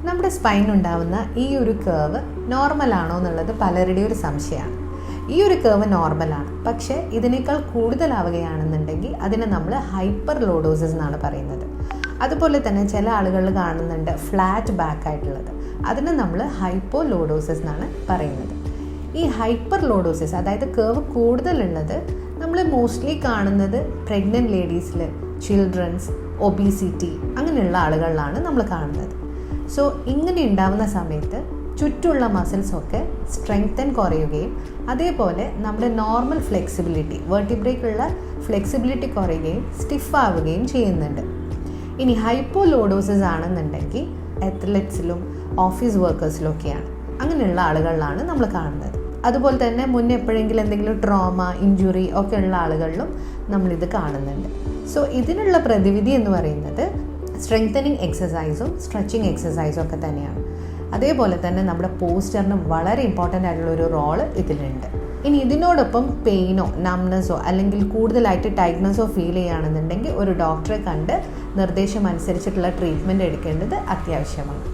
നമ്മുടെ സ്പൈനുണ്ടാവുന്ന ഈ ഒരു കേർവ് നോർമലാണോ എന്നുള്ളത് പലരുടെയും ഒരു സംശയമാണ്. ഈ ഒരു കേർവ് നോർമലാണ്, പക്ഷേ ഇതിനേക്കാൾ കൂടുതലാവുകയാണെന്നുണ്ടെങ്കിൽ അതിനെ നമ്മൾ ഹൈപ്പർ ലോഡോസിസ് എന്നാണ് പറയുന്നത്. അതുപോലെ തന്നെ ചില ആളുകളിൽ കാണുന്നുണ്ട് ഫ്ലാറ്റ് ബാക്ക് ആയിട്ടുള്ളത്, അതിനെ നമ്മൾ ഹൈപ്പോ ലോഡോസിസ് എന്നാണ് പറയുന്നത്. ഈ ഹൈപ്പർ ലോഡോസിസ്, അതായത് കേർവ് കൂടുതലുള്ളത്, നമ്മൾ മോസ്റ്റ്ലി കാണുന്നത് പ്രഗ്നൻറ്റ് ലേഡീസിൽ, ചിൽഡ്രൻസ്, ഒബീസിറ്റി അങ്ങനെയുള്ള ആളുകളിലാണ് നമ്മൾ കാണുന്നത്. സോ ഇങ്ങനെ ഉണ്ടാവുന്ന സമയത്ത് ചുറ്റുമുള്ള മസിൽസൊക്കെ സ്ട്രെങ്തൻ കുറയുകയും അതേപോലെ നമ്മുടെ നോർമൽ ഫ്ലെക്സിബിലിറ്റി, വെർട്ടിബ്രയ്ക്കുള്ള ഫ്ലെക്സിബിലിറ്റി കുറയുകയും സ്റ്റിഫ് ആവുകയും ചെയ്യുന്നുണ്ട്. ഇനി ഹൈപ്പോ ലോഡോസിസ് ആണെന്നുണ്ടെങ്കിൽ അത്ലറ്റ്സിലും ഓഫീസ് വർക്കേഴ്സിലൊക്കെയാണ്, അങ്ങനെയുള്ള ആളുകളിലാണ് നമ്മൾ കാണുന്നത്. അതുപോലെ തന്നെ മുന്നേ എപ്പോഴെങ്കിലും എന്തെങ്കിലും ട്രോമ, ഇഞ്ചുറി ഒക്കെ ഉള്ള ആളുകളിലും നമ്മളിത് കാണുന്നുണ്ട്. സോ ഇതിനുള്ള പ്രതിവിധി എന്ന് പറയുന്നത് സ്ട്രെങ്തനിങ് എക്സസൈസും സ്ട്രെച്ചിങ് എക്സസൈസും ഒക്കെ തന്നെയാണ്. അതേപോലെ തന്നെ നമ്മുടെ പോസ്റ്ററിന് വളരെ ഇമ്പോർട്ടൻ്റ് ആയിട്ടുള്ളൊരു റോള് ഇതിലുണ്ട്. ഇനി ഇതിനോടൊപ്പം പെയിനോ നംനെസ്സോ അല്ലെങ്കിൽ കൂടുതലായിട്ട് ടൈറ്റ്നസ്സോ ഫീൽ ചെയ്യുകയാണെന്നുണ്ടെങ്കിൽ ഒരു ഡോക്ടറെ കണ്ട് നിർദ്ദേശം അനുസരിച്ചിട്ടുള്ള ട്രീറ്റ്മെൻറ്റ് എടുക്കേണ്ടത് അത്യാവശ്യമാണ്.